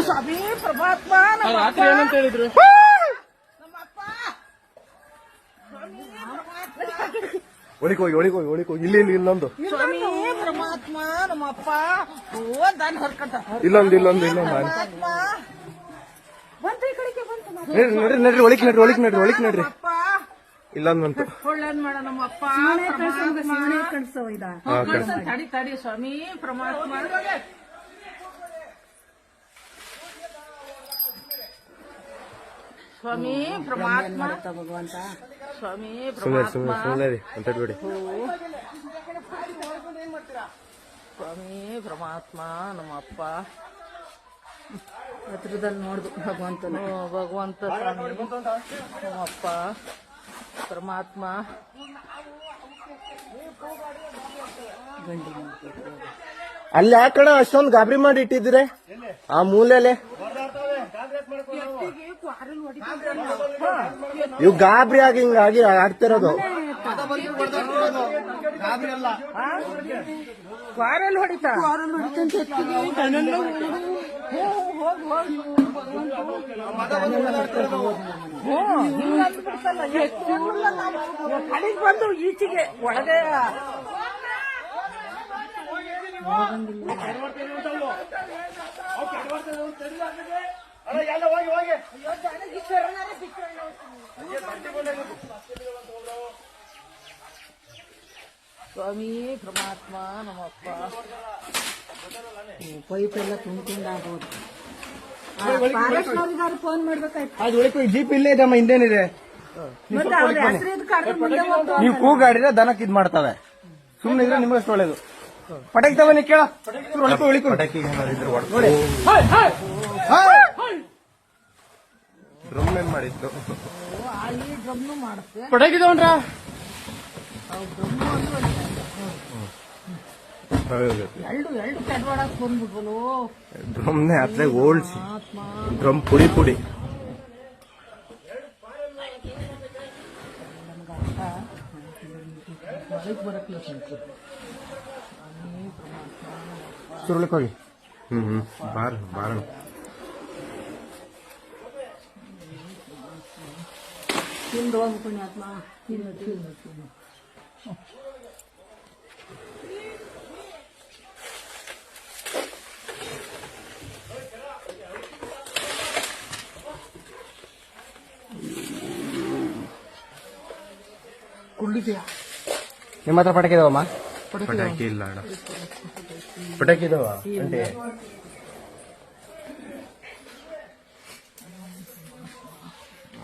ಸ್ವಾಮಿ ಪರಮಾತ್ಮ ಏನಂತ ಹೇಳಿದ್ರು? ಒಳಿಕೋಗಿ ಇಲ್ಲಿ ಇಲ್ಲೊಂದು ಸ್ವಾಮಿ ಪರಮಾತ್ಮ ನಮ್ಮಪ್ಪ ದಾನ್ ಹೊರ್ಕಂತ ಇಲ್ಲೊಂದು ನಡ್ರಿ ಒಳಿಕ್ ನಡ್ರಿ ಇಲ್ಲೊಂದು ಬಂತು. ಒಳ್ಳೇದ್ ಮಾಡ ನಮ್ಮಪ್ಪ ತಡಿ ಸ್ವಾಮಿ ಪರಮಾತ್ಮ ಸ್ವಾಮಿ ಪರಮಾತ್ಮ ಭಗವಂತ ಸ್ವಾಮಿ ಪರಮಾತ್ಮ ಅಂತೇಳಿ ಸ್ವಾಮಿ ಪರಮಾತ್ಮ ನಮ್ಮಪ್ಪ ಹತ್ರದಲ್ಲಿ ನೋಡ್ದು ಭಗವಂತ ಸ್ವಾಮಿ ನಮ್ಮಪ್ಪ ಪರಮಾತ್ಮ ಅಲ್ಲಿ ಆ ಕಡೆ ಅಷ್ಟೊಂದು ಗಾಬರಿ ಮಾಡಿ ಇಟ್ಟಿದ್ರೆ ಆ ಮೂಲೆಲೆ ಇವ್ ಗಾಬರಿ ಆಗಿ ಹಿಂಗಾಗಿ ಆಡ್ತಿರೋದು. ಕ್ವಾರಲ್ ಹೊಡಿತಾ ಕಡೆಗೆ ಬಂದು ಈಚೆಗೆ ಒಳಗೆ ಸ್ವಾಮಿ ಪರಮಾತ್ಮ ನಮ್ಮಪ್ಪ ಪೈಪ್ ಎಲ್ಲ ತುಂಬಿಕೊಂಡಾಗ್ಬೋದು. ಫೋನ್ ಮಾಡ್ಬೇಕಾಯ್ತು. ಜೀಪ್ ಇಲ್ಲೇ ಇದಮ್ಮ, ಹಿಂದೇನಿದೆ. ನೀವು ಕೂಗಾಡಿದ್ರೆ ದನಕ್ಕೆ ಇದ್ ಮಾಡ್ತವೆ. ಸುಮ್ಮನೆ ಇದ್ರೆ ನಿಮಗಷ್ಟು ಒಳ್ಳೇದು. ಪಟಾಕಿ ತಗೊಂಡು ಕೇಳ ಡ್ರಮ್ ಏನ್ ಮಾಡಿತ್ತು? ಡ್ರಮ್ನು ಮಾಡುತ್ತೆ. ಪಟಾಕಿ ತಗೊಂಡ್ರ ಎರಡು ಕೆಡ್ವಾಡಕ್ ಬಂದ್ಬಿಟ್ವಲು. ಡ್ರಮ್ನೇ ಅತ್ಲೆ ಓಲ್ಸಿ ಡ್ರಮ್ ಪುಡಿ ಸುರುಳಿಕ್ ಹೋಗಿ ಬಾರ ತಿಂದು ಹೋಗ್ಬಿಟ್ಟು ಆತ್ಮ ತಿನ್ನು ಕುಳ್ಳಿದ್ಯಾ? ನಿಮ್ಮ ಹತ್ರ ಪಟಾಕಿ ಇದಾವಮ್ಮ? ಪಟಾಕಿ ಇಲ್ಲ ಅಣ್ಣ. ಪಟಾಕಿ ಇದಾವ ಅಂತೆ.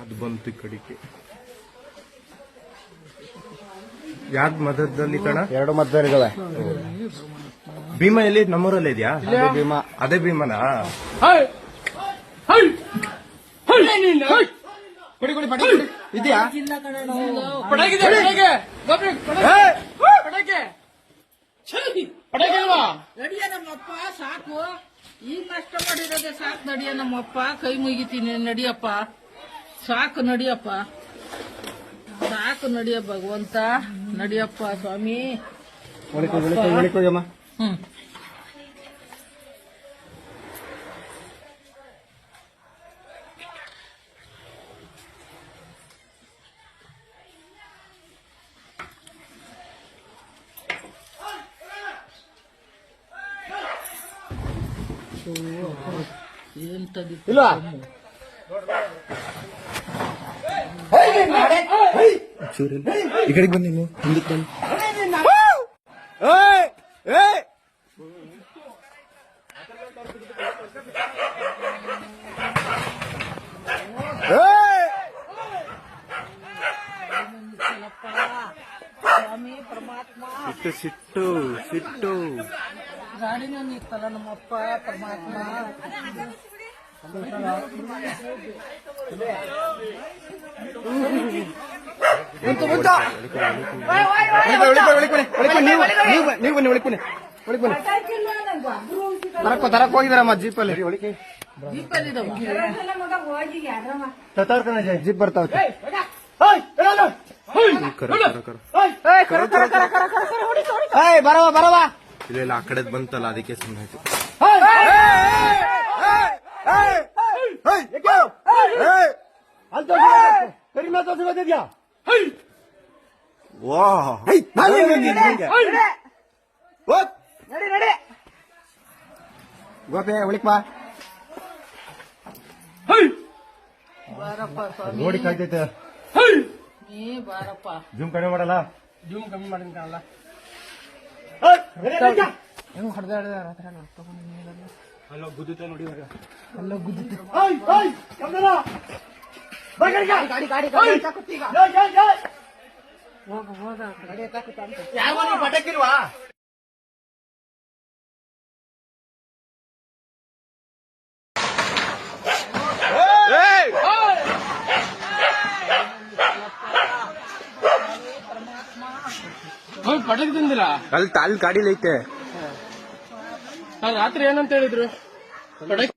ಅದು ಬಂತು ಕಡಿಕೆ. ಯಾವ್ದು ಮಧ್ಯದಲ್ಲಿ ಕಣ? ಎರಡು ಮಧ್ಯದಲ್ಲಿ ಇದಾವೆ. ಭೀಮಾ ಎಲ್ಲಿ? ನಮ್ಮೂರಲ್ಲೇ ಇದೆಯಾ? ಭೀಮಾ. ಅದೇ ಭೀಮನಾ? ಇದೆಯಾ? ನಡಿಯ ನಮ್ಮಪ್ಪ ಸಾಕು. ಈಗ ಕಷ್ಟ ಮಾಡಿರೋದೆ ಸಾಕು. ನಡಿಯ ನಮ್ಮಪ್ಪ, ಕೈ ಮುಗಿತೀನಿ. ನಡಿಯಪ್ಪ ಸಾಕು. ನಡಿಯಪ್ಪ ಸಾಕು. ನಡಿಯ ಭಗವಂತ. ನಡಿಯಪ್ಪ ಸ್ವಾಮಿ. ಇಲ್ಲ ಈ ಕಡೆಗೆ ಬನ್ನಿ, ನೀವು ಹಿಂದಕ್ಕೆ ಬನ್ನಿ. ಸ್ವಾಮಿ ಪರಮಾತ್ಮ. ಸಿಟ್ಟು ಗಾಡಿನ ನಿತ್ತಲ್ಲ ನಮ್ಮಪ್ಪ ಪರಮಾತ್ಮ. ತರಕ್ ಹೋಗಿದಾರಮ್ಮ ಜೀಪಲ್ಲಿ. ಜೀಪ್ ಬರ್ತಾವ. ಬರವಾ ಇಲ್ಲ ಆ ಕಡೆ ಬಂತಲ್ಲ, ಅದಕ್ಕೆ ಸುಮ್ಮನೆ ಆಯ್ತು. ಗೋಪೆ ಉಳಿಕ್ ಬಾ ಬಾರಪ್ಪ ಸ್ವಾಮಿ ನೋಡಿ ಕಾಯ್ತೈತೆ ನೀ ಬಾರಪ್ಪ ಜೂಮ್ ಕಡಿಮೆ ಮಾಡಲ್ಲ ಜೂಮ್ ಕಮ್ಮಿ ಮಾಡಿನ ಕಾಣಲ್ಲ ಹೆಂಗ್ ಹೊಡೆದಾಡ್ದ ರಾತ್ರಿ ಅಲ್ಲ ಗುದ್ದುತ್ತೆ ನೋಡಿ ಇವಾಗ ಎಲ್ಲ ಗುದ್ದಿತ್ತು ಗಾಡಿ ಗಾಡಿ ಗಾಡಿ ಸಾಕುತ್ತೀಗ ಹೋಗ ಹೋದ ಗಾಡಿ ಎತ್ತಾಕುತ್ತ ಅಂತ ಯಾವ ಪಟಕ್ಕಿಲ್ವಾ ಪಟಕ್ ತಿಂದಿಲ್ಲ ಅಲ್ಲಿ ಗಾಡಿಲಿ ಐತೆ ರಾತ್ರಿ ಏನಂತ ಹೇಳಿದ್ರು ಪಟಕ್